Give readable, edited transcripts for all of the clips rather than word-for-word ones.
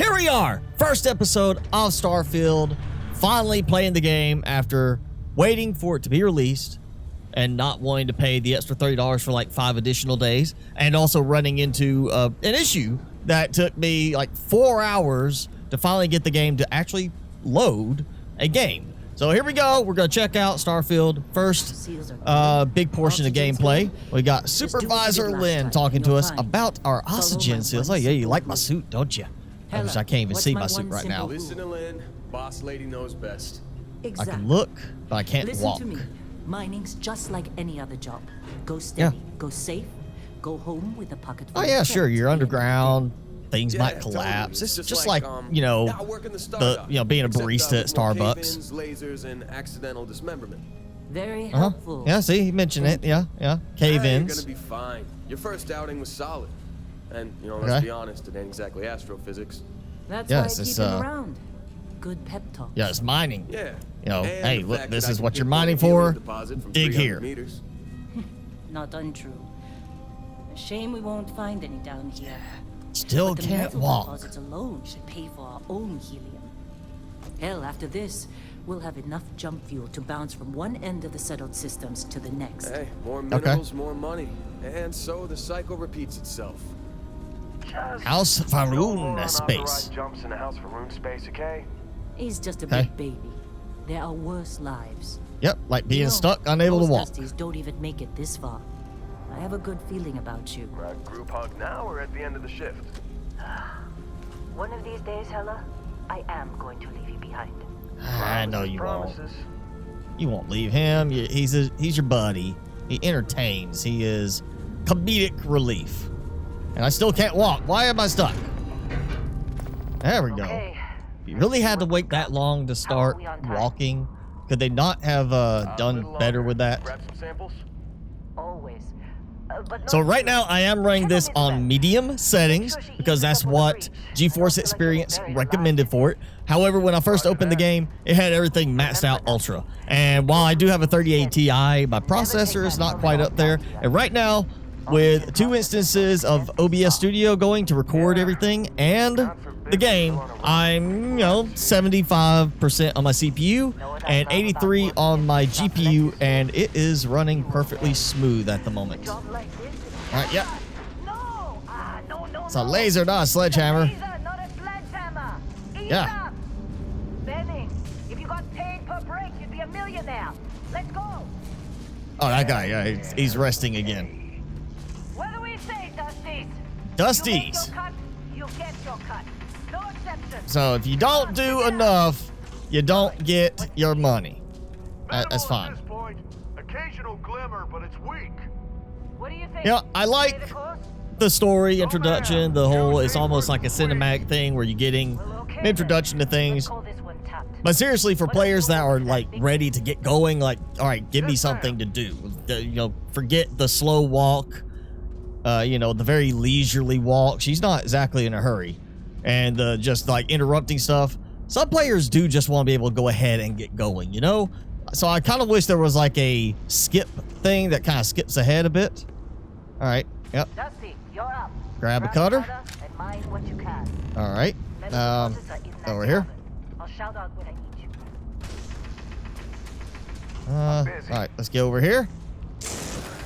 Here we are, first episode of Starfield, finally playing the game after waiting for it to be released and not wanting to pay the extra $30 for like 5 additional days, and also running into an issue that took me like 4 hours to finally get the game to actually load a game. So here we go. We're going to check out Starfield. First big portion of gameplay. We got Supervisor Lynn talking to us about our oxygen seals. Oh yeah, you like my suit, don't you? I can't even see my suit right now. Listen to Lynn. Boss lady knows best. I can look, but I can't walk. Listen to me. Mining's just like any other job. Go steady, go safe, go home with a pocket full of cash. Sure, you're underground. Things might collapse. Totally. It's just like, being a barista at Starbucks. Lasers and accidental dismemberment. Very helpful. Yeah, see, he mentioned it. Yeah. Cave-ins. You're gonna be fine. Your first outing was solid. And, let's be honest, it ain't exactly astrophysics. That's why I keep him around. Good pep talk. Yeah, it's mining. Yeah. Hey, look, this is what you're mining for. Dig here. Not untrue. A shame we won't find any down here. Still can't walk. Deposits alone should pay for our own helium. Hell, after this, we'll have enough jump fuel to bounce from one end of the settled systems to the next. Hey, more minerals, more money. And so the cycle repeats itself. House Faroon space. Jumps in the House Faroon space, okay? He's just a big baby. There are worse lives. Yep, like being stuck, unable to walk. Dusties don't even make it this far. I have a good feeling about you. Group hug now or at the end of the shift? One of these days, Hella, I am going to leave you behind. I know you won't. You won't leave him. He's your buddy. He entertains. He is comedic relief. And I still can't walk. Why am I stuck? There we go. Okay. You really had to wait that long to start walking? Could they not have done better with that? Grab some samples? Always. So right now I am running this on medium settings because that's what GeForce Experience recommended for it. However, when I first opened the game, it had everything maxed out ultra. And while I do have a 3080 Ti, my processor is not quite up there. And right now, with 2 instances of OBS Studio going to record everything and the game, I'm 75% on my CPU and 83 on my GPU, and it is running perfectly smooth at the moment. All right, yeah. It's a laser, not a sledgehammer. Yeah. Benning, if you got paid per break, you'd be a millionaire. Let's go. Oh, that guy, yeah, he's resting again. What do we say, Dusties? Dusties. You get your cut. No exception. So if you don't do enough, you don't get your money. That's fine. At this point, occasional glimmer, but it's weak. What do you think? Yeah, I like the story introduction. The whole, it's almost like a cinematic thing where you're getting an introduction to things. But seriously, for players that are like ready to get going, like, all right, give me something to do. Forget the slow walk. The very leisurely walk. She's not exactly in a hurry. And just like interrupting stuff. Some players do just want to be able to go ahead and get going, So I kind of wish there was like a skip thing that kind of skips ahead a bit. All right. Yep. Dusty, you're up. Grab a cutter. And mine what you can. All right. Over here. I'll shout out when I need you. All right. Let's get over here.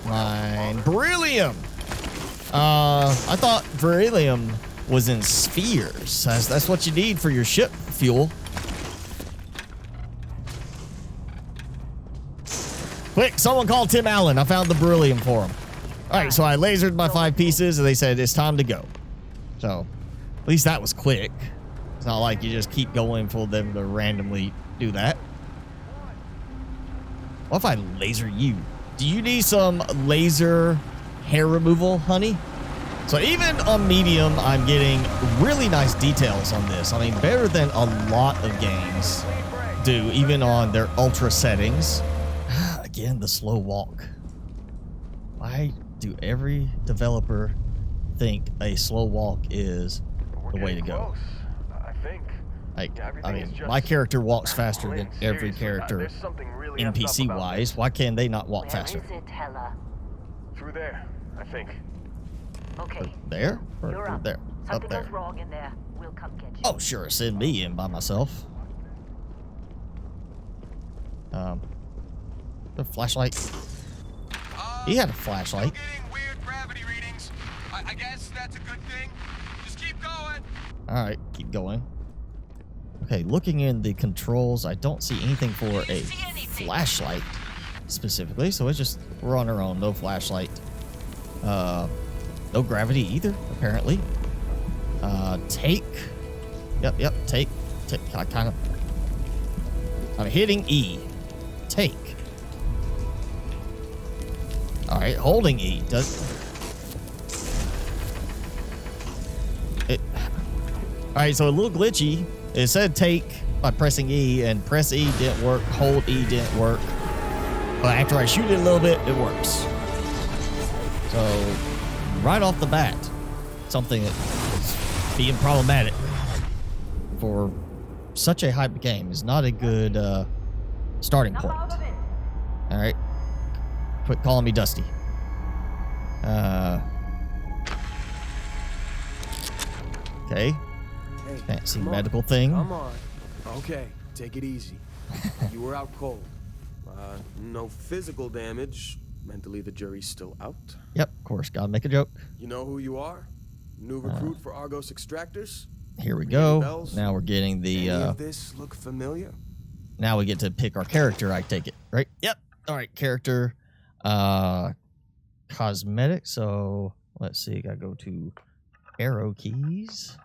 Mine beryllium. I thought beryllium was in spheres. That's what you need for your ship fuel. Quick, someone call Tim Allen. I found the beryllium for him. All right, so I lasered my 5 pieces, and they said it's time to go. So, at least that was quick. It's not like you just keep going for them to randomly do that. What if I laser you? Do you need some laser hair removal, honey? So even on medium, I'm getting really nice details on this. I mean, better than a lot of games do, even on their ultra settings. Again, the slow walk. Why do every developer think a slow walk is the way to go? I think. I mean, my character walks faster than every character NPC-wise. Why can they not walk faster? Where is it, Hella? Through there, I think. Okay. There? Or You're up. there? Something Up there. goes wrong in there. we'll come get you. Oh, sure. Send me in by myself. The flashlight. He had a flashlight. Getting weird gravity readings. I guess that's a good thing. Just keep going. All right, keep going. Okay, looking in the controls, I don't see anything for a flashlight specifically, so it's just we're on our own, no flashlight. No gravity either, apparently. Take. Yep, take. I kind of. I'm hitting E. Take. All right, holding E does. It. All right, so a little glitchy. It said take by pressing E, and press E didn't work. Hold E didn't work. But after I shoot it a little bit, it works. So right off the bat, something that is being problematic for such a hype game is not a good starting point. All right, quit calling me Dusty. Okay. Hey, Fancy come on. medical thing. Come on. Okay, take it easy. You were out cold. No physical damage. Mentally, the jury's still out. Yep, of course. Gotta make a joke. You know who you are? New recruit for Argos Extractors? Here we Ringing go. bells? Now we're getting the. Any of this look familiar? Now we get to pick our character. I take it, right? Yep. All right, character. Cosmetic. So let's see. Gotta go to arrow keys.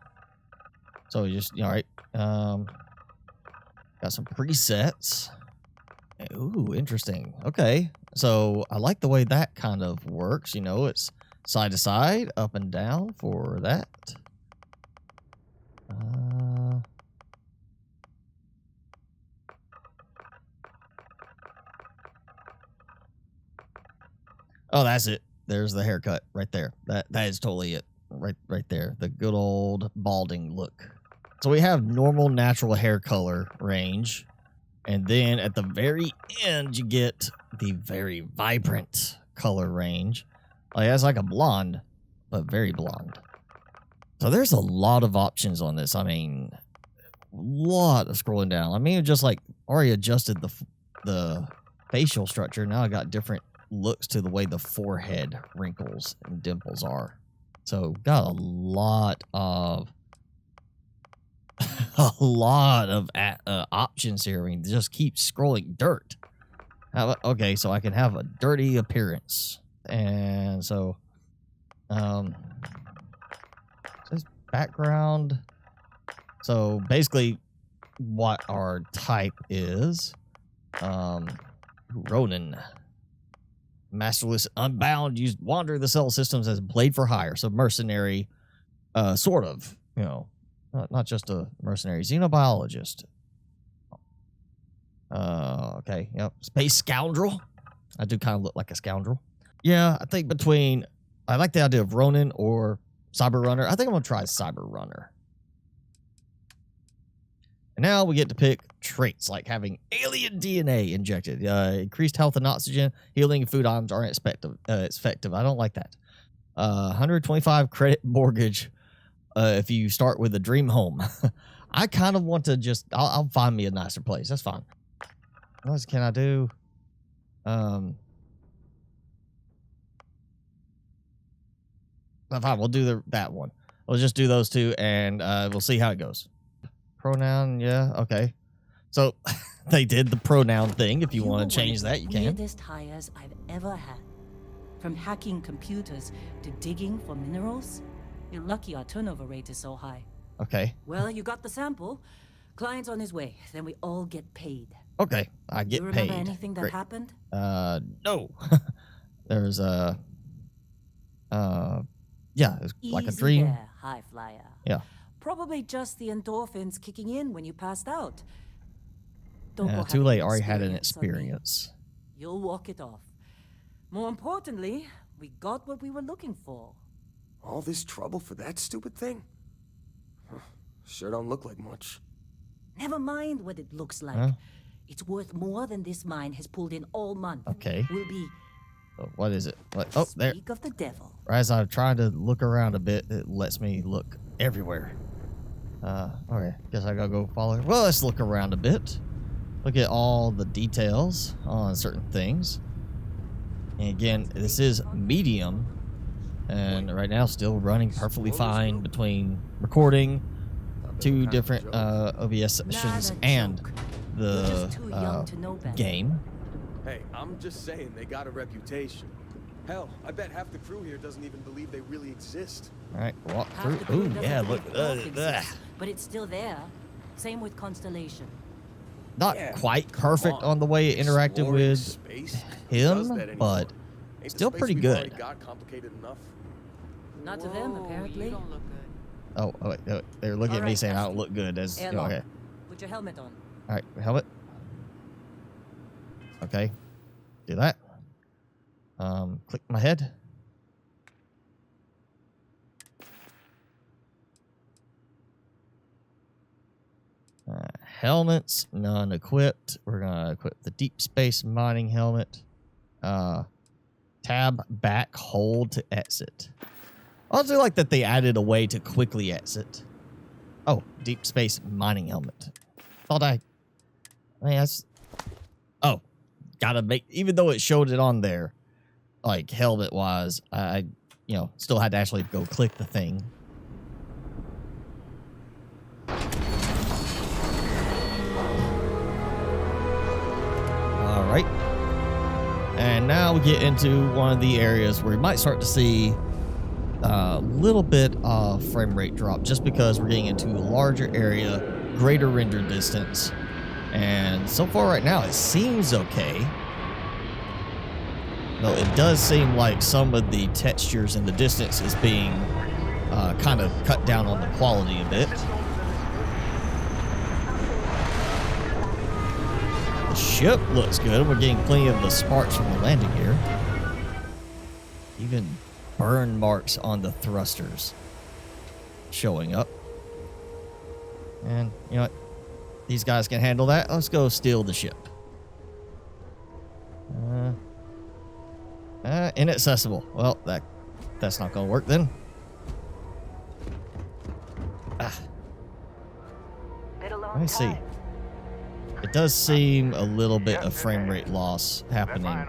So just all right. Got some presets. Ooh, interesting. Okay. So I like the way that kind of works. You know, it's side to side, up and down for that. Oh, that's it. There's the haircut right there. That is totally it. Right there. The good old balding look. So we have normal natural hair color range. And then at the very end, you get the very vibrant color range. Like, that's like a blonde, but very blonde. So there's a lot of options on this. I mean, a lot of scrolling down. I mean, it just like already adjusted the facial structure. Now I got different looks to the way the forehead wrinkles and dimples are. So got a lot of options here. I mean, just keep scrolling. Dirt. Okay, so I can have a dirty appearance. And so says background. So basically what our type is, Ronin. Masterless, unbound, used wander the cell systems as blade for hire. So mercenary, sort of, you know, not just a mercenary, xenobiologist. Okay, yep. Space scoundrel. I do kind of look like a scoundrel. Yeah, I think between, I like the idea of Ronin or Cyber Runner. I think I'm going to try Cyber Runner. And now we get to pick traits like having alien DNA injected. Increased health and oxygen, healing, and food items aren't effective. I don't like that. 125 credit mortgage if you start with a dream home. I kind of want to just, I'll find me a nicer place. That's fine. What else can I do? Fine, we'll do that one. We'll just do those two, and we'll see how it goes. Pronoun, yeah, okay. So they did the pronoun thing. If you want to change that, you can. Weirdest hires I've ever had. From hacking computers to digging for minerals. You're lucky our turnover rate is so high. Okay. Well, you got the sample. Client's on his way. Then we all get paid. Okay, I get you remember paid. anything that Great. happened? No. There's a, yeah, it's like a Easy dream. there, high flyer. Yeah. Probably just the endorphins kicking in when you passed out. Don't go Too having late. an Already had an experience on me. experience. You'll walk it off. More importantly, we got what we were looking for. All this trouble for that stupid thing? Sure don't look like much. Never mind what it looks like. Huh? It's worth more than this mine has pulled in all month. Okay. We'll be. So what is it? What? Oh, there. Speak of the devil. As I'm trying to look around a bit, it lets me look everywhere. Okay, guess I gotta go follow her. Well, let's look around a bit. Look at all the details on certain things. And again, this is medium. And right now, still running perfectly fine between recording 2 different OBS sessions and the game. Hey, I'm just saying they got a reputation. Hell, I bet half the crew here doesn't even believe they really exist. All right, walk Half through. the crew Ooh, doesn't yeah, believe look. Earth exists, but it's still there. Same with Constellation. Not Yeah, quite come perfect on the way it interacted Exploring with space? Who does him, that anymore? but Ain't the still space pretty we've already good. got complicated enough? Not to them, apparently. Oh, wait, they're looking at me Alright, saying I that's don't look good as Airlock. okay. Put your helmet on. All right, helmet. Okay, do that. Click my head. Helmets, none equipped. We're gonna equip the deep space mining helmet. Tab back, hold to exit. I also like that they added a way to quickly exit. Oh, deep space mining helmet. Thought I mean, that's. Oh, gotta make. Even though it showed it on there, like helmet wise, I still had to actually go click the thing. All right, and now we get into one of the areas where we might start to see a little bit of frame rate drop, just because we're getting into a larger area, greater render distance. And so far right now, it seems okay. Though it does seem like some of the textures in the distance is being kind of cut down on the quality a bit. The ship looks good. We're getting plenty of the sparks from the landing gear. Even burn marks on the thrusters showing up. And you know what? These guys can handle that. Let's go steal the ship. Inaccessible. Well, that's not gonna work then. Let me see. It does seem a little bit of frame rate loss happening,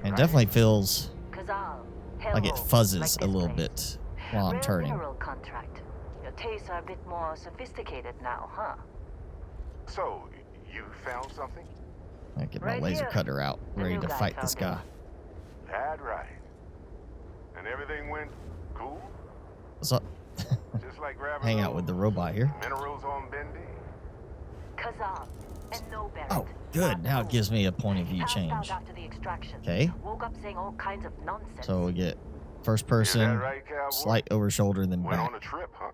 and definitely feels like it fuzzes a little bit while I'm turning. Mineral contract. Your tastes are a bit more sophisticated now, huh? So, you found something? I get my Right laser here. cutter out, The ready new to guy fight this found guy. That right. And everything went cool? What's up? Just like grabbing Hang out with the robot here. minerals on Bendy? Kazam and no Barrett. Oh, good. Now it gives me a point of view Passed out change. after the extraction. Okay. Woke up saying all kinds of nonsense. So we get first Is that person, right, cowboy? slight over shoulder, and then Went back. on a trip, huh?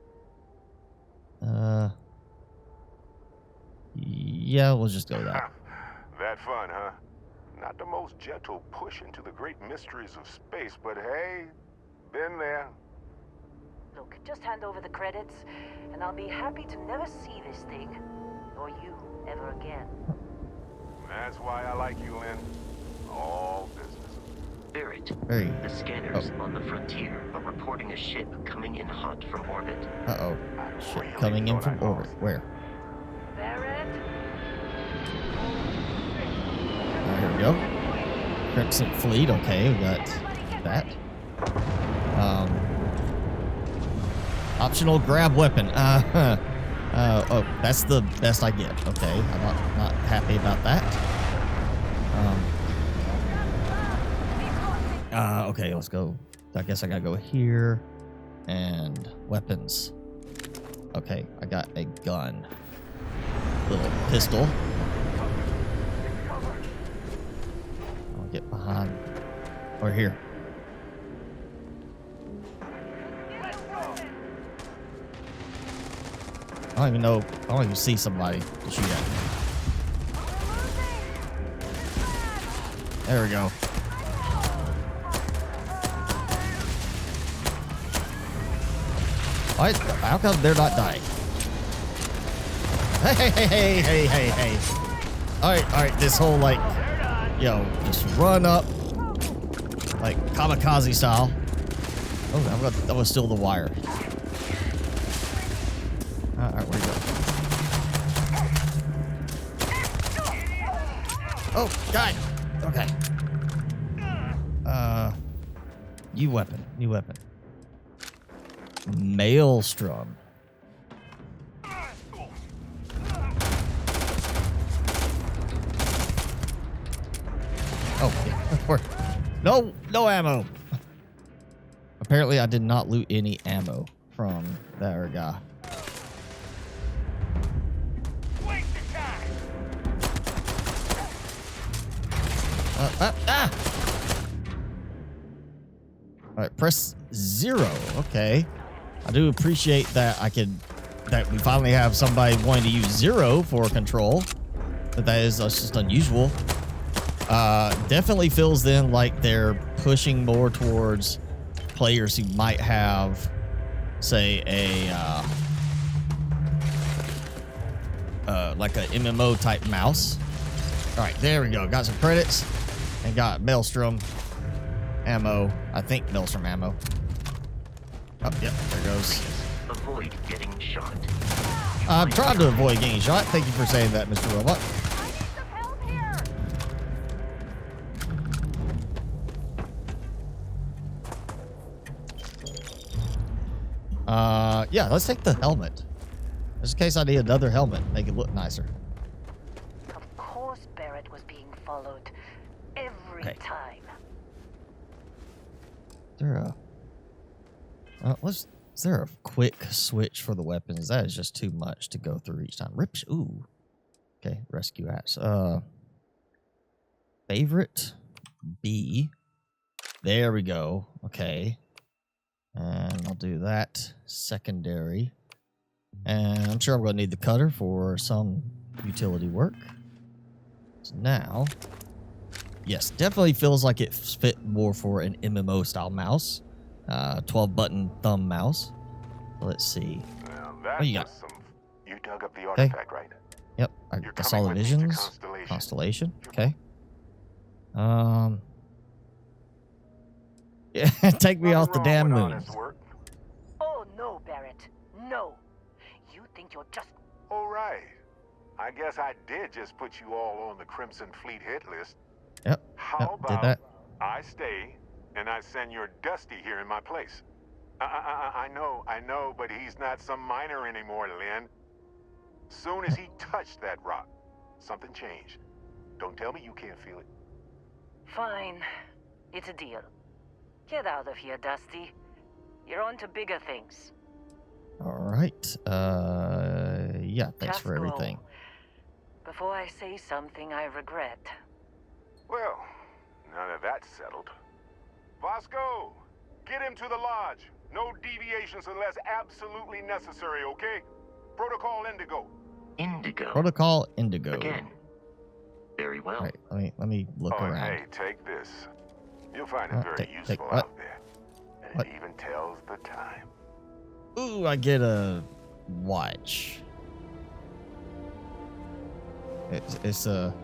Yeah, we'll just go with that. That fun, huh? Not the most gentle push into the great mysteries of space, but hey, been there. Look, just hand over the credits, and I'll be happy to never see this thing, or you, ever again. That's why I like you, Lynn. All business. Barrett, Very. the scanners on the frontier are reporting a ship coming in hot from orbit. Uh-oh. Shit coming in from orbit. Where? Barrett? Here we go. Crimson Fleet. Okay, we got that. Optional grab weapon. Oh, that's the best I get. Okay, I'm not happy about that. Okay, let's go. I guess I gotta go here. And weapons. Okay, I got a gun. Little pistol. I'll get behind. Or here. I don't even know. I don't even see somebody to shoot at. There we go. What? How come they're not dying? Hey. Alright, this whole, like, just run up, like, kamikaze style. Oh, I'm gonna steal the wire. Oh, God. Okay. New weapon. New weapon. Maelstrom. Oh, yeah. No ammo. Apparently, I did not loot any ammo from that guy. All right, press 0. Okay. I do appreciate that that we finally have somebody wanting to use 0 for control. But that's just unusual. Definitely feels then like they're pushing more towards players who might have, say, like a MMO type mouse. All right, there we go. Got some credits and got Maelstrom ammo. I think Maelstrom ammo. Oh, yep, there goes. Avoid getting shot. I'm trying to avoid getting shot. Thank you for saying that, Mr. Robot. I need some help here. Yeah, let's take the helmet. Just in case I need another helmet, make it look nicer. Of course Barrett was being followed. Every Okay. time. Is there a quick switch for the weapons? That is just too much to go through each time. Rips. Ooh. Okay, rescue axe. Favorite B. There we go. Okay. And I'll do that. Secondary. And I'm sure I'm going to need the cutter for some utility work. So now, yes, definitely feels like it fit more for an MMO style mouse. 12 button thumb mouse. Let's see. Well, What that do you was got? you dug up the artifact, right? Yep, I You're saw coming the with me to visions. Constellation. Okay. Yeah, take me off the Nothing damn wrong with moon. honest work. Oh no, Barrett. No. You think you're just All right. I guess I did just put you all on the Crimson Fleet hit list. Yep. How Yep, about did that. I stay and I send your Dusty here in my place? I know, but he's not some miner anymore, Lynn. Soon as he touched that rock, something changed. Don't tell me you can't feel it. fine. It's a deal. Get out of here, Dusty. You're on to bigger things. All right. Yeah, thanks Just for go. everything. Before I say something I regret. Well, now that that's settled. Vasco, get him to the lodge. No deviations unless absolutely necessary, okay? Protocol Indigo. Indigo. Protocol Indigo. Again. Very well. All right, let me look Oh, and around. hey, take this. You'll find it very take useful what? out there. And What? it even tells the time. Ooh, I get a watch. It's a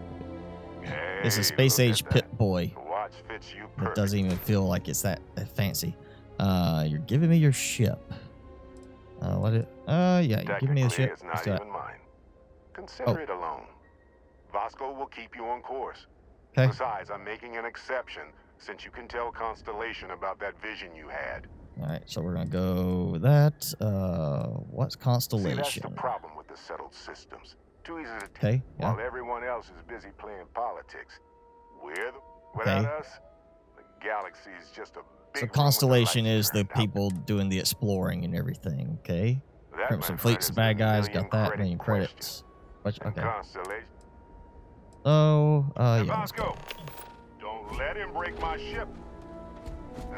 Hey, space look age at that. Pit Boy. The watch fits you It perfect. doesn't even feel like it's that fancy. You're giving me your ship. Yeah, you're giving me the Technically, ship. it's Let's not do it. even mine. Consider it alone. Vasco will keep you on course. Okay. Besides, I'm making an exception since you can tell Constellation about that vision you had. All right, so we're gonna go with that. What's See, Constellation? that's the problem with the settled systems. Too easy to Okay, yeah. while everyone else is busy playing politics. Without Okay. us, the galaxy is just a big So room with Constellation lights is the turned out. people doing the exploring and everything. Okay. That, Crimson my Fleet's friend, the is bad the guys. million Got that. credit Million question. credits. Which, And okay. Constellation. So, And yeah. Let's go. Vasco, don't let him break my ship.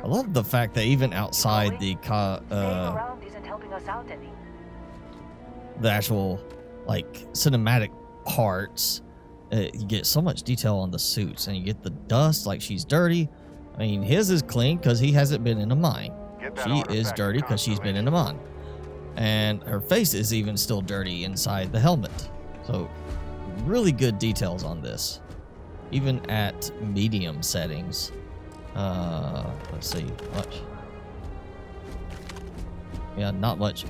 I love the fact that even outside the Staying around isn't helping us out any. the actual like cinematic parts, you get so much detail on the suits, and you get the dust like she's dirty. I mean, his is clean because he hasn't been in a mine. Get that She is artifact, dirty because she's been in a mine, and her face is even still dirty inside the helmet. So, really good details on this, even at medium settings. Let's see, much. Yeah, not much.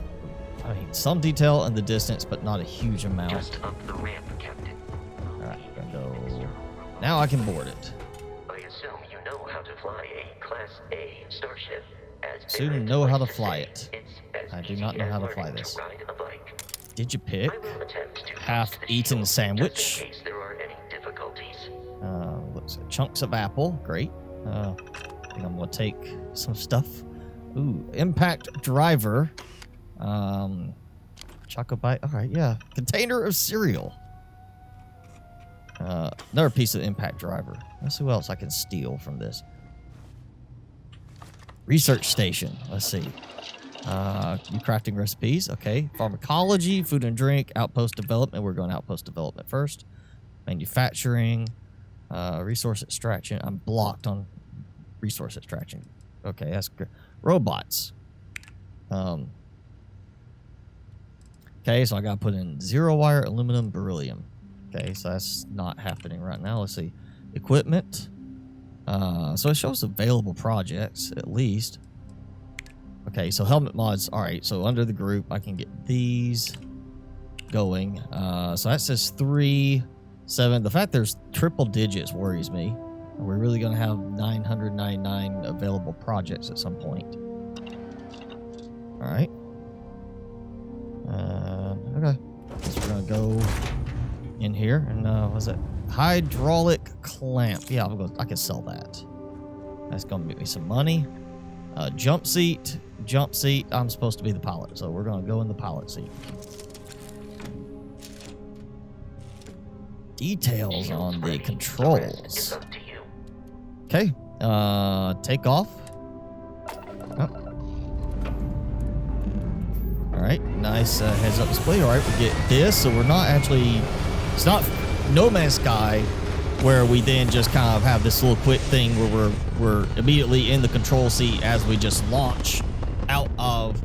I mean, some detail in the distance, but not a huge amount. Just up the ramp, Captain. All right, gonna go Now I can board it. I assume you know how to fly a Class A starship. Assume know how to fly it. I do not know how to fly this. Did you pick half-eaten sandwich? In case there are any difficulties. Looks like chunks of apple. Great. I think I'm gonna take some stuff. Ooh, impact driver. Choco bite. All right, yeah. Container of cereal. Another piece of impact driver. Let's see who else I can steal from this. Research station. Let's see. You crafting recipes. Okay. Pharmacology, food and drink, outpost development. We're going outpost development first. Manufacturing, resource extraction. I'm blocked on resource extraction. Okay, that's good. Robots. Okay, so I got to put in zero wire, aluminum, beryllium. Okay, so that's not happening right now. Let's see. Equipment. So it shows available projects, at least. Okay, so helmet mods. All right, so under the group, I can get these going. So that says 3, 7. The fact there's triple digits worries me. Are we really going to have 999 available projects at some point? All right. Okay. Guess we're going to go in here. And what's that? Hydraulic clamp. Yeah, I can sell that. That's going to make me some money. Jump seat. Jump seat. I'm supposed to be the pilot, so we're going to go in the pilot seat. Details on the controls. Okay. Take off. Oh. All right. Nice heads-up display. All right, we get this, so we're not actually... It's not No Man's Sky, where we then just kind of have this little quick thing where we're immediately in the control seat as we just launch out of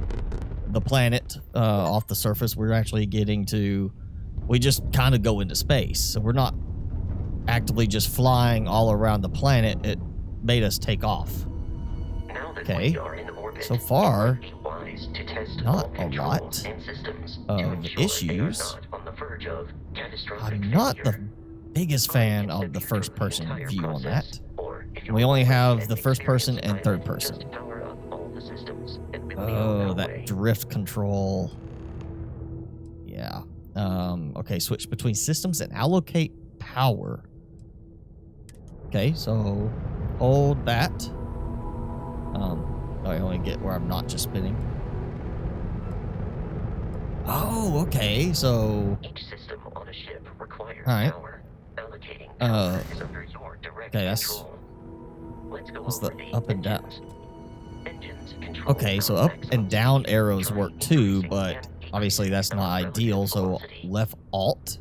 the planet off the surface. We're actually getting to... We just kind of go into space. So we're not actively just flying all around the planet. It made us take off. Okay. So far, not a lot of issues. I'm not the biggest fan of the first person view on that. We only have the first person and third person. Oh, that drift control. Yeah. Okay, switch between systems and allocate power. Okay, so hold that. I only get where I'm not just spinning. Oh, okay, so each system on a ship requires power. Allocating power is under your direct control. Let's go what's over the up and down? Engines control Okay, so up and down arrows work too, but obviously that's not ideal, so left alt.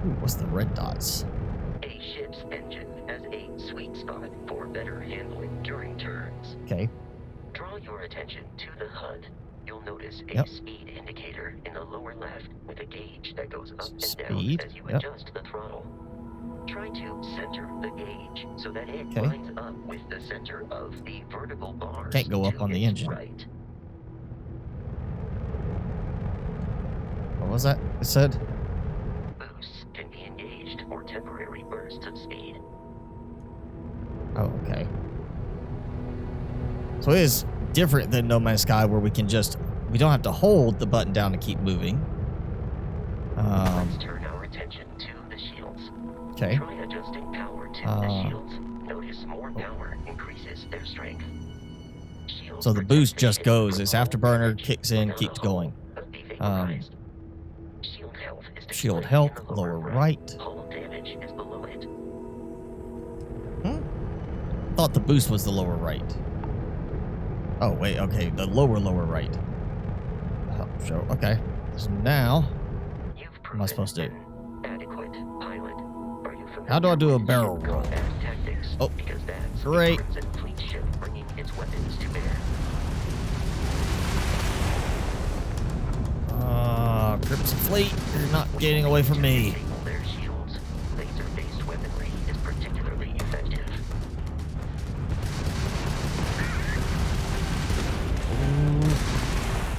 Ooh, what's the red dots? A ship's engine has a sweet spot for better handling during turns. Okay. Draw your attention to the HUD. You'll notice a speed indicator in the lower left with a gauge that goes up and down as you adjust the throttle. Try to center the gauge so that it lines up with the center of the vertical bars. Can't go up on the engine. Right. What was that? It said? Boosts can be engaged for temporary bursts of speed. Oh, okay. So it is different than No Man's Sky, where we don't have to hold the button down to keep moving. Let's turn our attention to the shields. Okay. Try adjusting power to the shields. Notice more power increases their strength. Shields so the boost just goes. It's afterburner, kicks in, keeps going. Shield health, lower right. Hull damage is below it. Thought the boost was the lower right. Oh, wait, okay, the lower right. Sure, okay. So now, what am I supposed to do? Adequate pilot. Are you familiar How do I do a with barrel roll? tactics? Oh, because that's great. a Crimson Fleet ship bringing its weapons to bear. Crimson Fleet, you're not getting away from me. Their shields. Laser-based weaponry is particularly effective.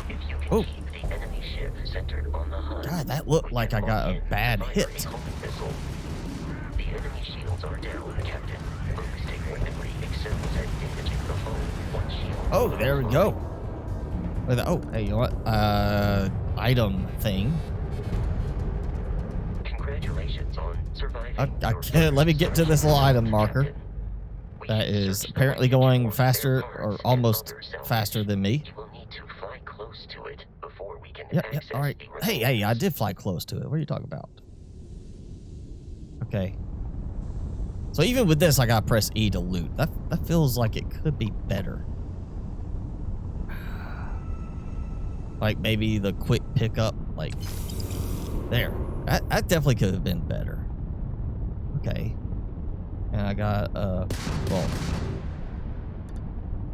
If you can keep the enemy ship centered on the HUD. God, that looked like I got a bad hit. The enemy shields are down, Captain. Ballistic weaponry excels at damaging the hull. One shield. Oh, there we go. Oh, hey, you know what? Item thing. Congratulations on surviving. I can't. Let me get to this little item marker. That is apparently going faster, or almost faster than me. You will need to fly close to it before we can Yeah, access all right. the Hey, I did fly close to it. What are you talking about? Okay. So even with this, I gotta press E to loot. That feels like it could be better. Like maybe the quick pickup, like there. That definitely could have been better. Okay. And I got well.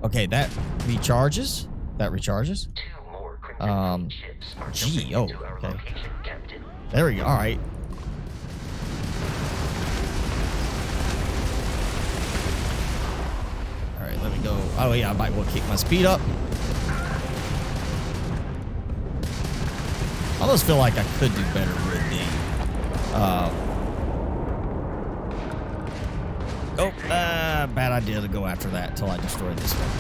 Okay, that recharges. That recharges. 2 more Crimson ships are Gee, jumping oh, into our okay. location, Captain. There we go. All right. All right, let me go. Oh yeah, I might want to kick my speed up. I almost feel like I could do better with the. Bad idea to go after that until I destroy this one.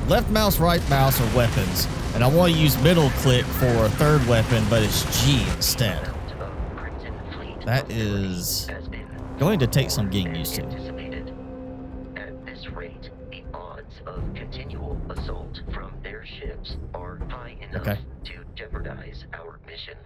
Left mouse, right mouse are weapons, and I want to use middle click for a third weapon, but it's G instead. That is going to take some getting used to. At this rate, the odds of continual assault from their ships are high enough to jeopardize our mission.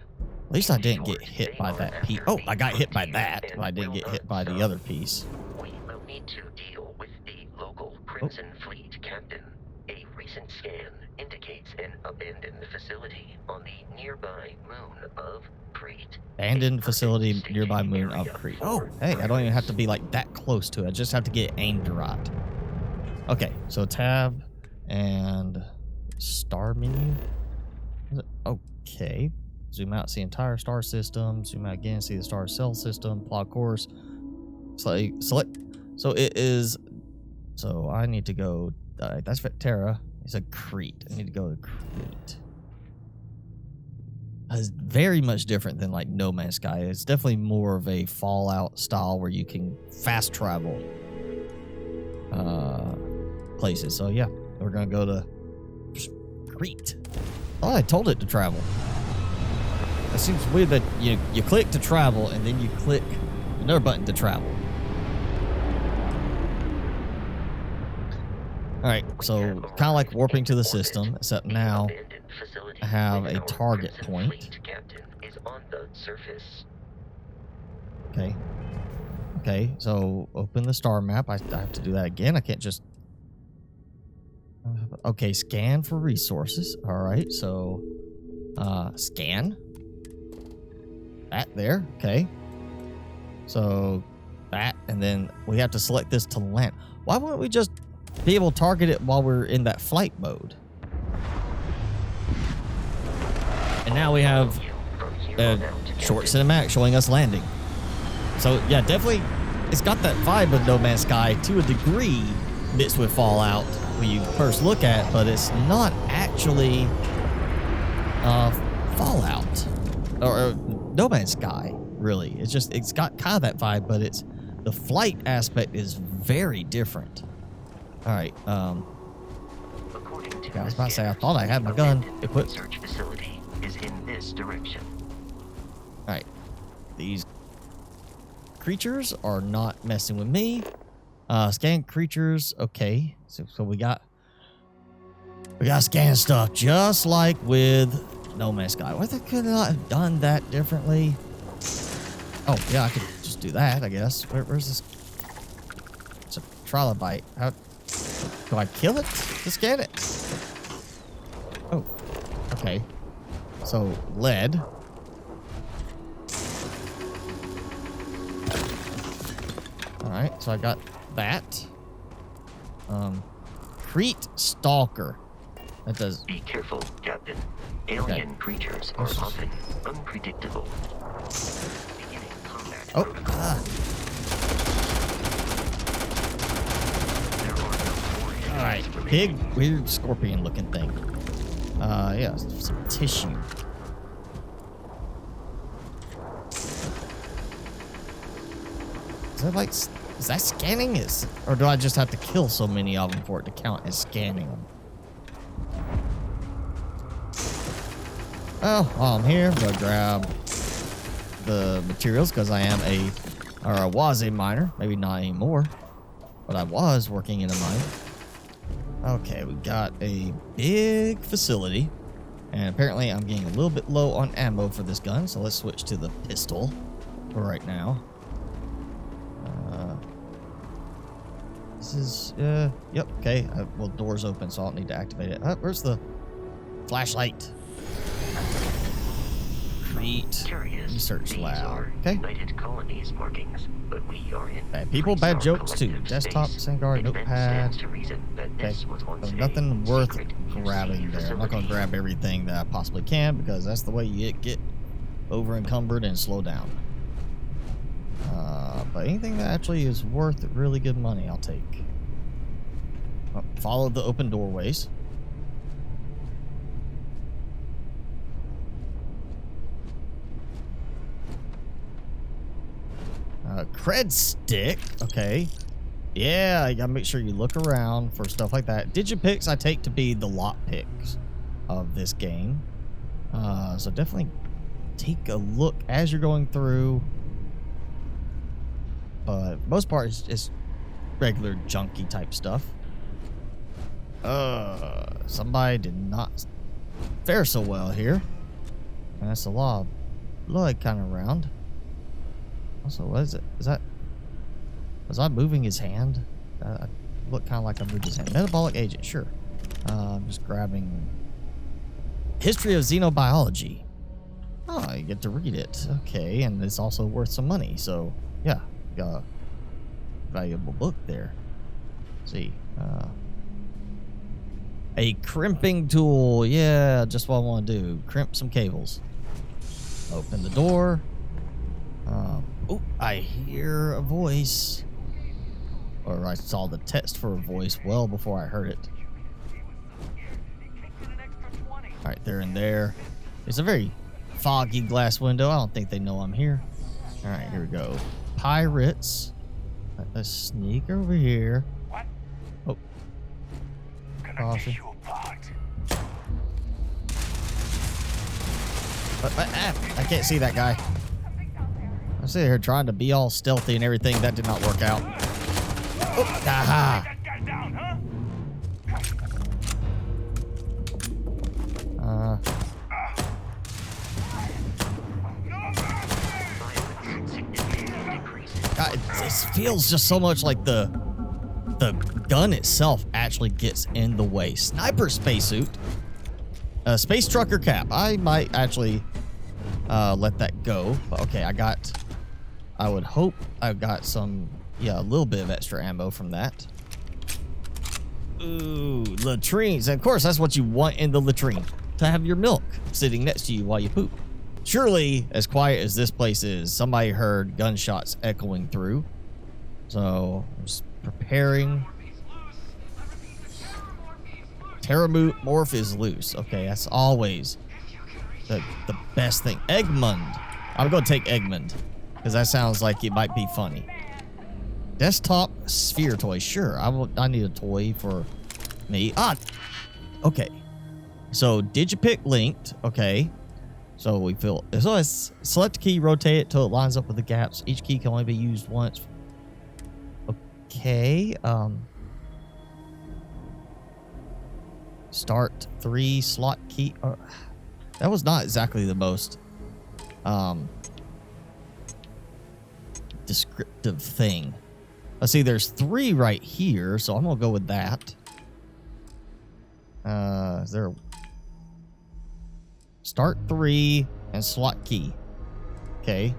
At least I didn't get hit by that piece. Oh, I got hit by that, but I didn't get hit by the other piece. We will need to deal with the local Crimson Fleet captain. A recent scan indicates an abandoned facility on the nearby moon of Crete. Abandoned facility nearby moon of Crete. Oh, hey, I don't even have to be like that close to it. I just have to get aimed right. Okay, so tab and star menu. Okay. Zoom out, see entire star system. Zoom out again, see the star cell system. Plot course. Select. So it is. So I need to go. That's Terra. It's a Crete. I need to go to Crete. It's very much different than like No Man's Sky. It's definitely more of a Fallout style where you can fast travel places. So yeah, we're gonna go to Crete. Oh, I told it to travel. It seems weird that you click to travel and then you click another button to travel. Alright, so kind of like warping to the system, except now I have a target point. Okay. Okay, so open the star map. I have to do that again. I can't just... Okay, scan for resources. Alright, so... scan. That there, okay. So that, and then we have to select this to land. Why wouldn't we just be able to target it while we're in that flight mode? And now we have a short cinematic showing us landing. So yeah, definitely, it's got that vibe of No Man's Sky to a degree, mixed with Fallout when you first look at, but it's not actually Fallout or No Man's Sky, really. It's got kind of that vibe, but the flight aspect is very different. All right, I was about to say I thought I had my gun equipped. Search facility is in this direction. All right, these creatures are not messing with me. Scan creatures, okay. So we got scan stuff just like with No Man's Sky. What, they could not have done that differently? Oh yeah, I could just do that, I guess. Where's this? It's a trilobite. How do I kill it to scan it? Oh, okay. So lead. All right, so I got that. Crete Stalker. That does. Be careful, Captain. Alien creatures are often unpredictable. Beginning combat. Oh, There are no Alright, big, weird scorpion-looking thing. Yeah, some tissue. Is that like, is that scanning? Or do I just have to kill so many of them for it to count as scanning them? Well, while I'm here, I'm gonna grab the materials because I was a miner. Maybe not anymore, but I was working in a mine. Okay, we got a big facility, and apparently I'm getting a little bit low on ammo for this gun, so let's switch to the pistol for right now. This is, yep, okay. Well, door's open, so I don't need to activate it. Where's the flashlight? Crete Research Lab. Okay. United Colonies markings, but we are in Bad people, bad jokes too. Desktop, Sandguard, notepad. Okay. So nothing worth grabbing there. I'm not going to grab everything that I possibly can because that's the way you get over encumbered and slow down. But anything that actually is worth really good money, I'll take. Oh, follow the open doorways. Cred stick. Okay. Yeah, you gotta make sure you look around for stuff like that. Digipicks I take to be the lock picks of this game. So definitely take a look as you're going through. But for the most part, it's just regular junky type stuff. Somebody did not fare so well here. And that's a lot of blood kind of around. Also, what is it? Was I moving his hand? I look kind of like I moved his hand. Metabolic agent, sure. I'm just grabbing History of Xenobiology. Oh, you get to read it. Okay, and it's also worth some money. So, yeah, got a valuable book there. Let's see. A crimping tool. Yeah, just what I want to do. Crimp some cables. Open the door. Oh, I hear a voice. Or I saw the text for a voice well before I heard it. Alright, they're in there. It's a very foggy glass window. I don't think they know I'm here. Alright, here we go. Pirates. Let's sneak over here. What? Oh. Caution. I can't see that guy. I'm sitting here trying to be all stealthy and everything. That did not work out. Oh, aha. God, this feels just so much like the gun itself actually gets in the way. Sniper spacesuit. Space trucker cap. I might actually let that go. But okay, I would hope I got some, yeah, a little bit of extra ammo from that. Ooh, latrines. And of course, that's what you want in the latrine. To have your milk sitting next to you while you poop. Surely, as quiet as this place is, somebody heard gunshots echoing through. So, I'm just preparing. Terramorph is loose. Okay, that's always the best thing. Egmont. I'm going to take Egmont. Because that sounds like it might be funny. Desktop sphere toy. Sure, I need a toy for me. Okay. So, Digipick linked. Okay. So, we feel... So, let's select a key, rotate it till it lines up with the gaps. Each key can only be used once. Okay. Start 3 slot key. That was not exactly the most... descriptive thing. Let's see, there's 3 right here, so I'm gonna go with that. Is there a start 3 and slot key? Okay.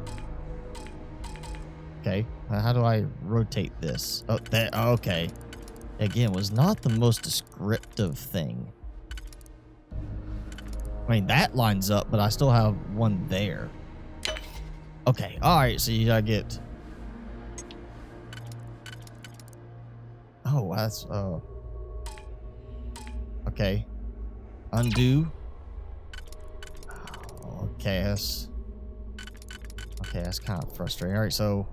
Okay. How do I rotate this? Oh, that, okay. Again, was not the most descriptive thing. I mean, that lines up, but I still have one there. Okay. All right. So you gotta get. Oh, that's Okay. Undo. Okay, that's kind of frustrating. All right, so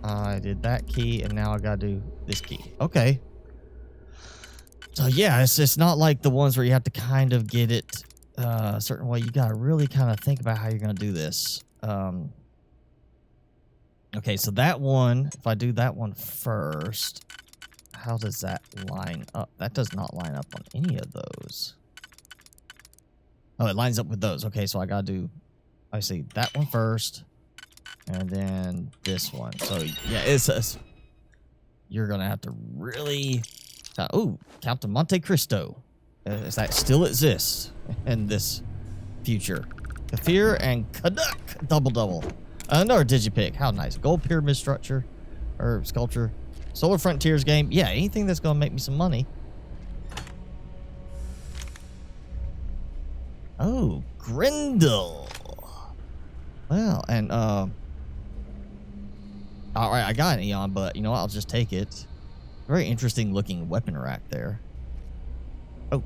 I did that key, and now I gotta do this key. Okay. So yeah, it's not like the ones where you have to kind of get it a certain way. You gotta really kind of think about how you're gonna do this. Okay, so that one, if I do that one first, how does that line up? That does not line up on any of those. Oh, it lines up with those. Okay, so I gotta do, I see that one first, and then this one. So yeah, you're gonna have to really, oh, Count to Monte Cristo. Does that still exists in this future? Kathir and Canuck, double. Another digipick, how nice. Gold pyramid structure, or sculpture. Solar Frontiers game. Yeah, anything that's gonna make me some money. Oh, Grendel. Well, and all right, I got an Eon, but you know what? I'll just take it. Very interesting looking weapon rack there. Oh,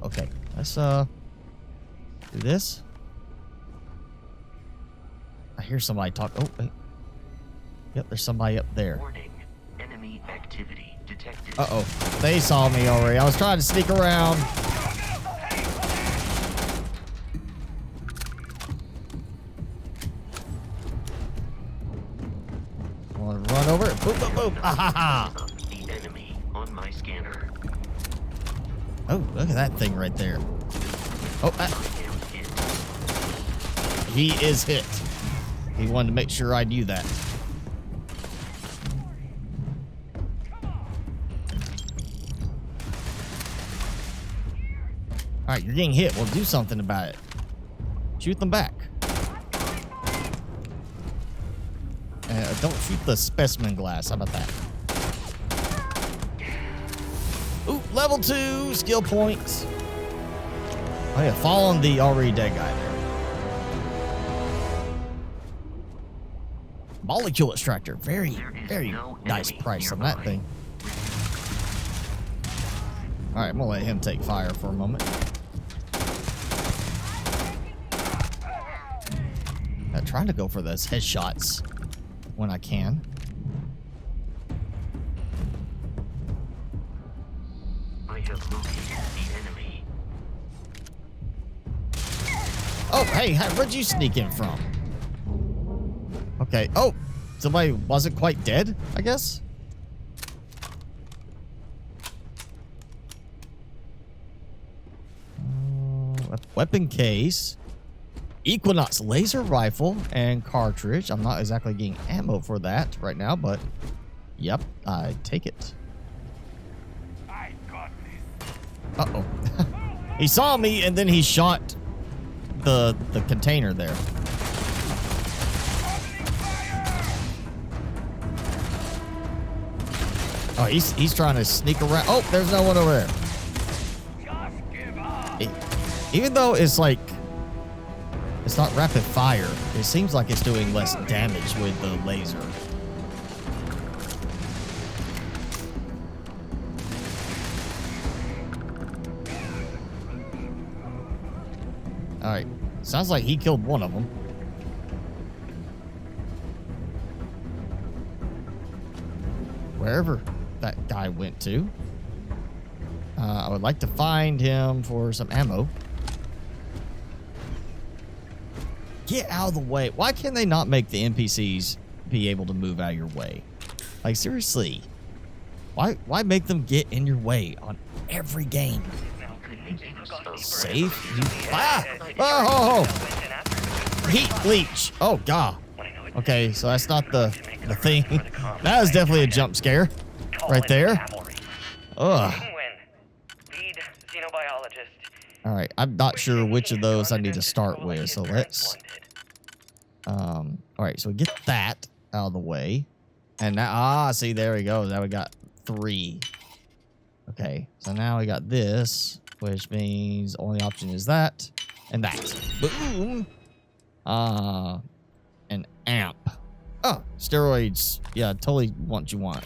okay. Let's do this. I hear somebody talk. Oh, wait. Yep, there's somebody up there. Warning. Enemy activity detected. Uh-oh. They saw me already. I was trying to sneak around. I want to run over it. Boop, boop, boop. Ah, ha, ha. The enemy on my scanner. Oh, look at that thing right there. Oh, he is hit. He wanted to make sure I knew that. All right, you're getting hit. Well, do something about it. Shoot them back. Don't shoot the specimen glass. How about that? Ooh, level 2 skill points. Oh yeah, fall on the already dead guy there. Molecule extractor. Very nice price on that thing. All right, I'm gonna let him take fire for a moment. I'm trying to go for those headshots when I can. I have located the enemy. Oh, hey, where'd you sneak in from? Okay. Oh, somebody wasn't quite dead, I guess. Weapon case. Equinox laser rifle and cartridge. I'm not exactly getting ammo for that right now, but yep, I take it. Uh-oh. He saw me and then he shot the container there. Oh, he's trying to sneak around. Oh, there's no one over there. Even though it's like, it's not rapid fire, it seems like it's doing less damage with the laser. All right, sounds like he killed one of them. Wherever that guy went to. I would like to find him for some ammo. Get out of the way. Why can they not make the NPCs be able to move out of your way? Like, seriously. Why make them get in your way on every game? Save? Ah! Oh! Heat leech. Oh, God. Okay, so that's not the thing. That was definitely a jump scare right there. Ugh. All right, I'm not sure which of those I need to start with, so let's... all right, so we get that out of the way. And now, see, there we go. Now we got 3. Okay, so now we got this, which means only option is that and that. Boom! An amp. Oh, steroids. Yeah, totally what you want.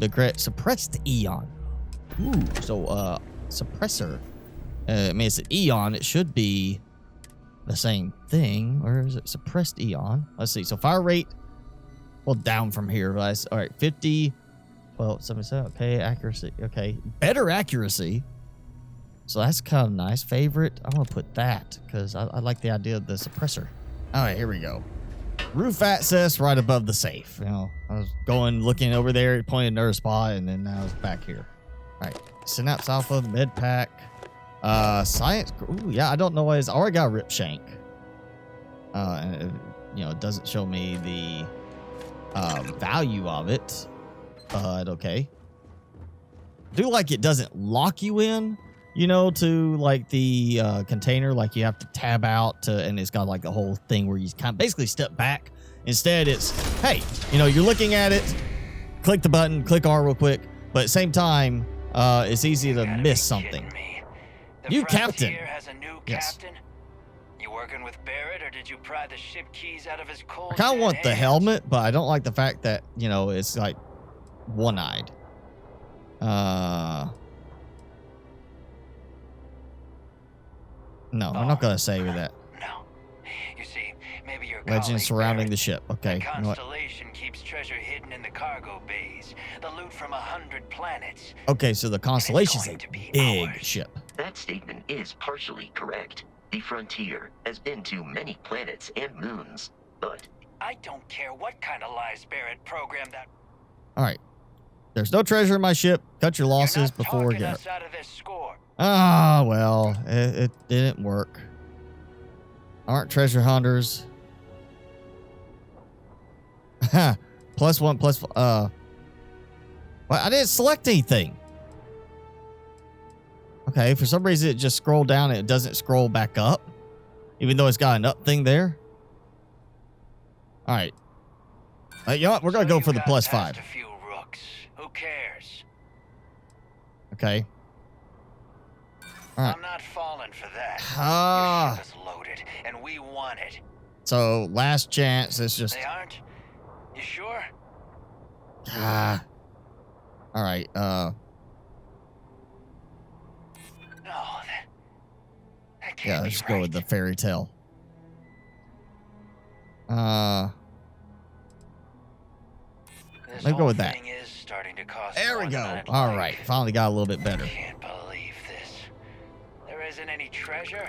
The Crete suppressed Eon. Ooh, so suppressor. I mean, it's an Eon. It should be the same thing. Or is it suppressed Eon? Let's see. So fire rate, well, down from here. Guys. All right, 50. Well, 77. Okay, accuracy. Okay, better accuracy. So that's kind of nice. Favorite. I'm gonna put that because I like the idea of the suppressor. All right, here we go. Roof access right above the safe. You know, I was going, looking over there, pointing another spot, and then I was back here. All right, Synapse Alpha, med pack, science. Ooh, yeah, I don't know what it is. I already got a rip shank. And you know, it doesn't show me the value of it, but okay. I do like it doesn't lock you in, you know, to like the container, like you have to tab out to, and it's got like the whole thing where you kind of basically step back. Instead, it's, hey, you know, you're looking at it, click the button, click R real quick, but at the same time, it's easy to miss something. You captain. Has a new yes. Captain? You working with Barrett, or did you pry the ship keys out of his cold? I kind of want the hands? helmet, but I don't like the fact that, you know, it's like one-eyed. No, I'm not gonna save that. No. You see, maybe your Legends surrounding Barrett, the ship. Okay. the You know what? Constellation keeps treasure hidden in the cargo bays. The loot from 100 planets. Okay, so the Constellation's a going to be big ours. ship. That statement is partially correct. The Frontier has been to many planets and moons, but I don't care what kind of lies Barrett programmed that. All right. There's no treasure in my ship. Cut your losses You're not before talking get. us out of this score. Ah, well, it didn't work. Aren't treasure hunters. +1, well, I didn't select anything. Okay, for some reason it just scrolled down and it doesn't scroll back up, even though it's got an up thing there. All right. You know what? We're gonna go for the +5. A few rooks. Who cares? Okay. All right. I'm not falling for that. Ah. Your ship is loaded, and we want it. So last chance. It's just. They aren't? You sure? Ah. All right. No, that can't Yeah, be let's right. go with the fairy tale. This Let's go whole with that. thing is starting to cost There we more go. than I'd All like. right. Finally got a little bit better. I can't believe this. There isn't any treasure.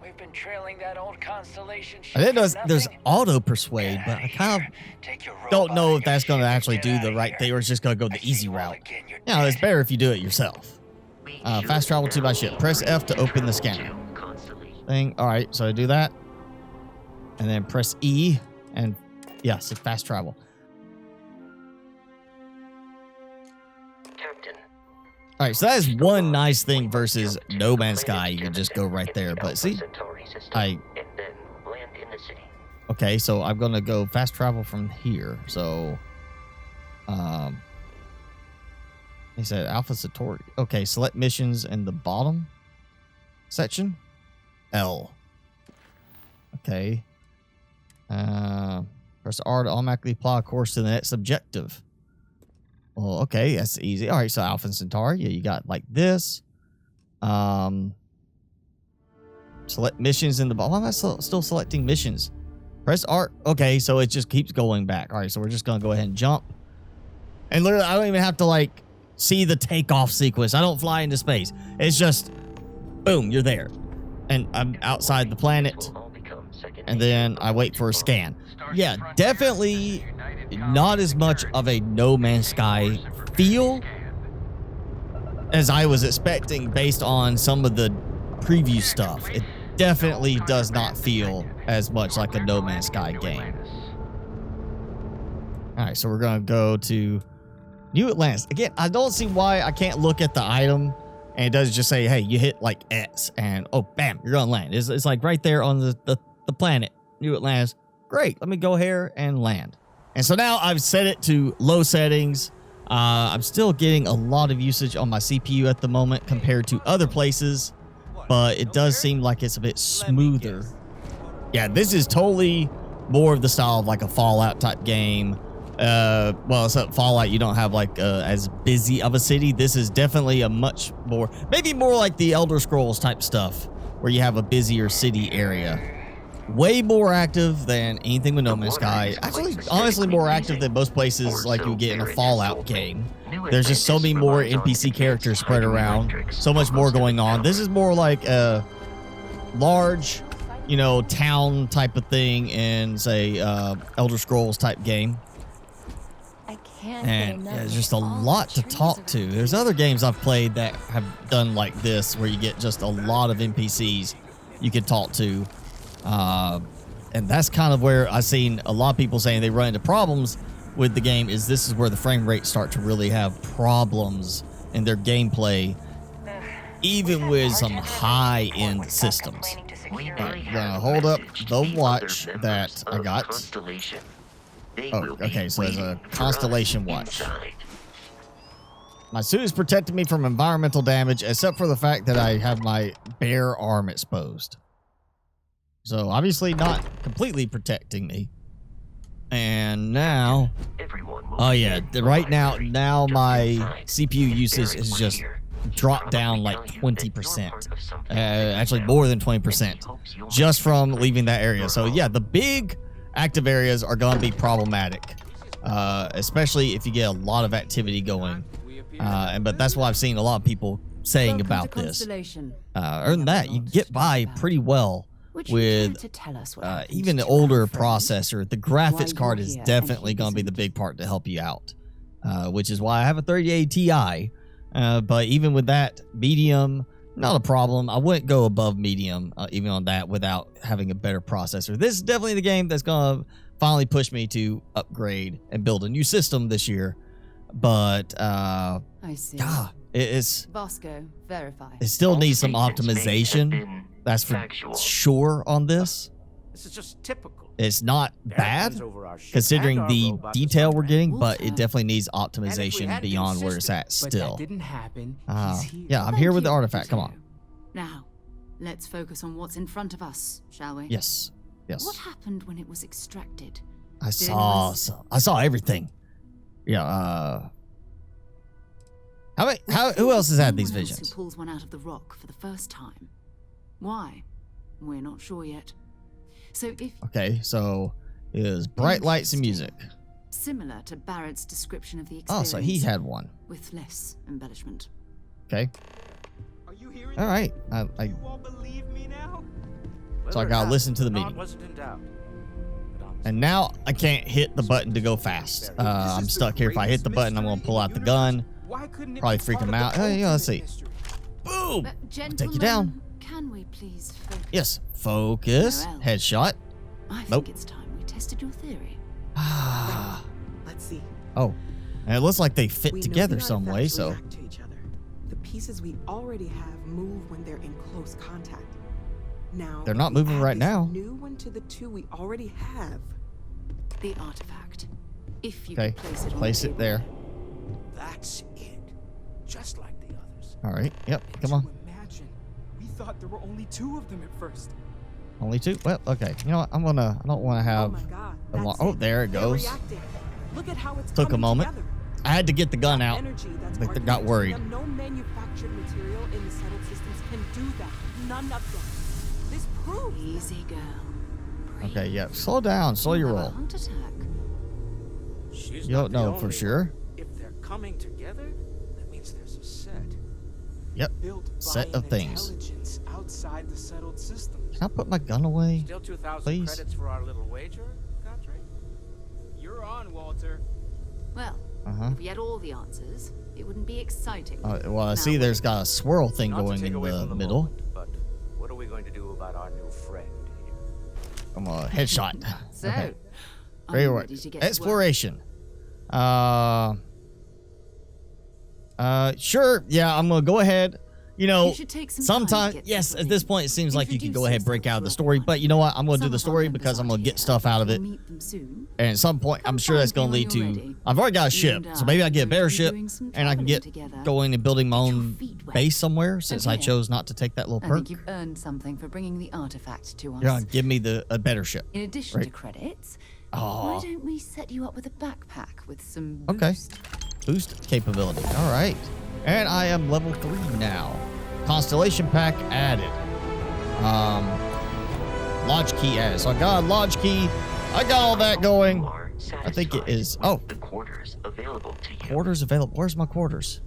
We've been trailing that old Constellation ship I didn't know for there's nothing. auto persuade, Get but outta I kind here. Take your of don't know robot if that's and going to your ship actually and do get the outta right here. thing or it's just going to go I the see easy you all route. again, you're Yeah, it's dead. better if you do it yourself. we Fast travel to my ship. Press F to open the scanner. Thing. All right, so I do that. And then press E. And yes, it's fast travel. Captain. All right, so that is one nice thing versus No Man's Sky. You can just go right there. But see, And then land in the city. okay, so I'm going to go fast travel from here. So, he said Alpha Centauri. Okay, select missions in the bottom section. L. Okay. Press R to automatically apply a course to the next objective. Well, okay, that's easy. All right, so Alpha Centauri. Yeah, you got like this. Select missions in the bottom. Why am I still selecting missions? Press R. Okay, so it just keeps going back. All right, so we're just going to go ahead and jump. And literally, I don't even have to like see the takeoff sequence. I don't fly into space. It's just, boom, you're there. And I'm outside the planet. And then I wait for a scan. Yeah, definitely not as much of a No Man's Sky feel as I was expecting based on some of the preview stuff. It definitely does not feel as much like a No Man's Sky game. All right, so we're going to go to New Atlantis. Again, I don't see why I can't look at the item and it does just say, hey, you hit like X and oh, bam, you're going to land. It's like right there on the planet, New Atlantis. Great, let me go here and land. And so now I've set it to low settings. I'm still getting a lot of usage on my CPU at the moment compared to other places, but it does seem like it's a bit smoother. Yeah, this is totally more of the style of like a Fallout type game. well, so Fallout, you don't have like as busy of a city. This is definitely a much more, maybe more like the Elder Scrolls type stuff, where you have a busier city area. Way more active than anything with No Man's Sky. Actually, honestly, more active than most places like you get in a Fallout game. There's just so many more NPC characters spread around. So much more going on. This is more like a large, you know, town type of thing in, say, Elder Scrolls type game. And there's just a lot to talk to. There's other games I've played that have done like this, where you get just a lot of NPCs you can talk to. And that's kind of where I've seen a lot of people saying they run into problems with the game. Is this is where the frame rates start to really have problems in their gameplay, even with some high-end systems. I'm gonna hold up the watch that I got. Oh, okay, so there's a Constellation watch. My suit is protecting me from environmental damage, except for the fact that I have my bare arm exposed. So obviously not completely protecting me. And now, oh yeah, right now my CPU usage is just dropped down like 20%. Actually more than 20%, just from leaving that area. So yeah, the big active areas are going to be problematic, especially if you get a lot of activity going. But that's what I've seen a lot of people saying about this. Other than that, you get by pretty well with even the older processor. The graphics card is definitely going to be the big part to help you out, which is why I have a 3080 Ti. But even with that, medium, not a problem. I wouldn't go above medium, even on that, without having a better processor. This is definitely the game that's going to finally push me to upgrade and build a new system this year. But, I see. God, it's... Vasco, verify. It still needs some optimization. That's for sure on this. This is just typical. It's not bad, considering the detail we're getting, but it definitely needs optimization beyond where it's at still. Yeah, I'm here with the artifact. Come on. Now, let's focus on what's in front of us, shall we? Yes. Yes. What happened when it was extracted? I saw everything. Yeah. Who else has had these visions? Who pulls one out of the rock for the first time? Why? We're not sure yet. So if okay, so it was bright lights and music. Similar to Barrett's description of the experience. Oh, so he had one. With less embellishment. Okay. Are you hearing all right. you all believe me now? So I gotta listen to the meeting. And now I can't hit the button to go fast. I'm stuck here. If I hit the button, I'm gonna pull out the gun. Probably freak him out. Hey, let's see. Boom! Take you down. Can we please focus? Yes, focus. Headshot. I think it's time we tested your theory. Let's see. Oh, and it looks like they fit together some way. So to each other. The pieces we already have move when they're in close contact. Now they're not moving right now. New one to the two we already have. The artifact. If you okay, could place it there. That's it. Just like the others. All right. Yep. Come on. We thought there were only two of them at first. Only two? Well, okay. You know what? I don't want to have. Oh, there it goes. Look at how it's took a moment. Together. I had to get the gun out. I got worried. No manufactured material in the settled systems can do that. None of them. This proves. Easy, girl. Okay, yeah. Slow down. Slow your roll. Heart attack. You don't know for sure. If they're coming together, that means there's a set. Yep. Set of things. Outside the settled systems. Can I put my gun away? Still 2,000 please? Credits for our little wager, Godfrey? You're on, Walter. Well, if we had all the answers, it wouldn't be exciting. Well, I see there's got a swirl thing going in the middle. Moment, but what are we going to do about our new friend here? Come on, headshot. So, okay. Very well. Exploration. Sure. Yeah, I'm gonna go ahead. You know, sometimes, yes, at this point, it seems like you could go ahead and break out of the story. But you know what? I'm going to do the story because I'm going to get stuff out of it. And at some point, I'm sure that's going to lead to... I've already got a ship, so maybe I get a better ship, and I can get going and building my own base somewhere, since I chose not to take that little perk. I think you've earned something for bringing the artifact to us. You're going to give me a better ship. In addition to credits, Oh. Why don't we set you up with a backpack with some Okay. boost? Boost capability. All right. And I am level 3 now. Constellation pack added. Launch key added. So I got a launch key. I got all that going. I think it is. Oh. The quarters available to you. Quarters available. Where's my quarters?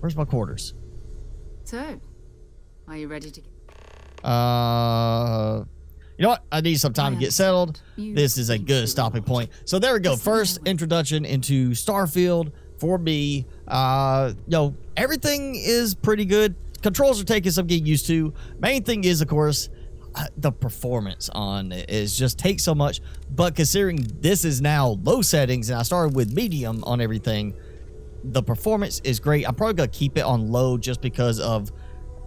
Where's my quarters? So, are you ready to get... You know what? I need some time to get settled. This is a good stopping point. So there we go. First introduction into Starfield for me. You know, everything is pretty good. Controls are taking some getting used to. Main thing is, of course, the performance on it is just takes so much. But considering this is now low settings and I started with medium on everything, the performance is great. I'm probably gonna keep it on low just because of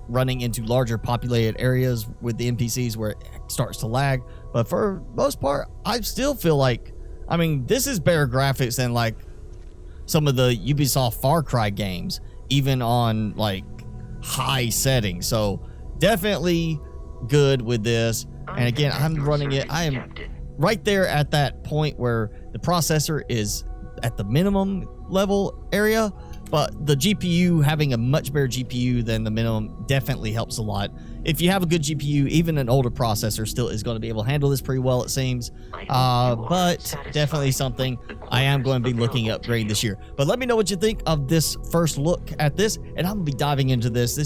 running into larger populated areas with the NPCs where it starts to lag. But for most part, I still feel like, I mean, this is better graphics than like some of the Ubisoft Far Cry games, even on like high settings. So definitely good with this. And again, I'm running it. I am right there at that point where the processor is at the minimum level area, but the GPU, having a much better GPU than the minimum, definitely helps a lot. If you have a good GPU, even an older processor still is going to be able to handle this pretty well, it seems. But definitely something I am going to be looking at upgrading this year. But let me know what you think of this first look at this, and I'm going to be diving into this.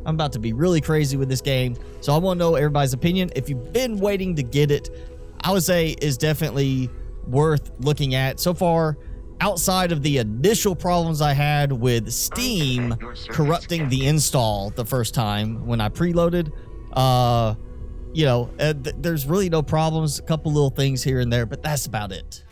I'm about to be really crazy with this game, so I want to know everybody's opinion. If you've been waiting to get it, I would say is definitely worth looking at. So far, outside of the initial problems I had with Steam corrupting the install the first time when I preloaded, you know, there's really no problems. A couple little things here and there, but that's about it.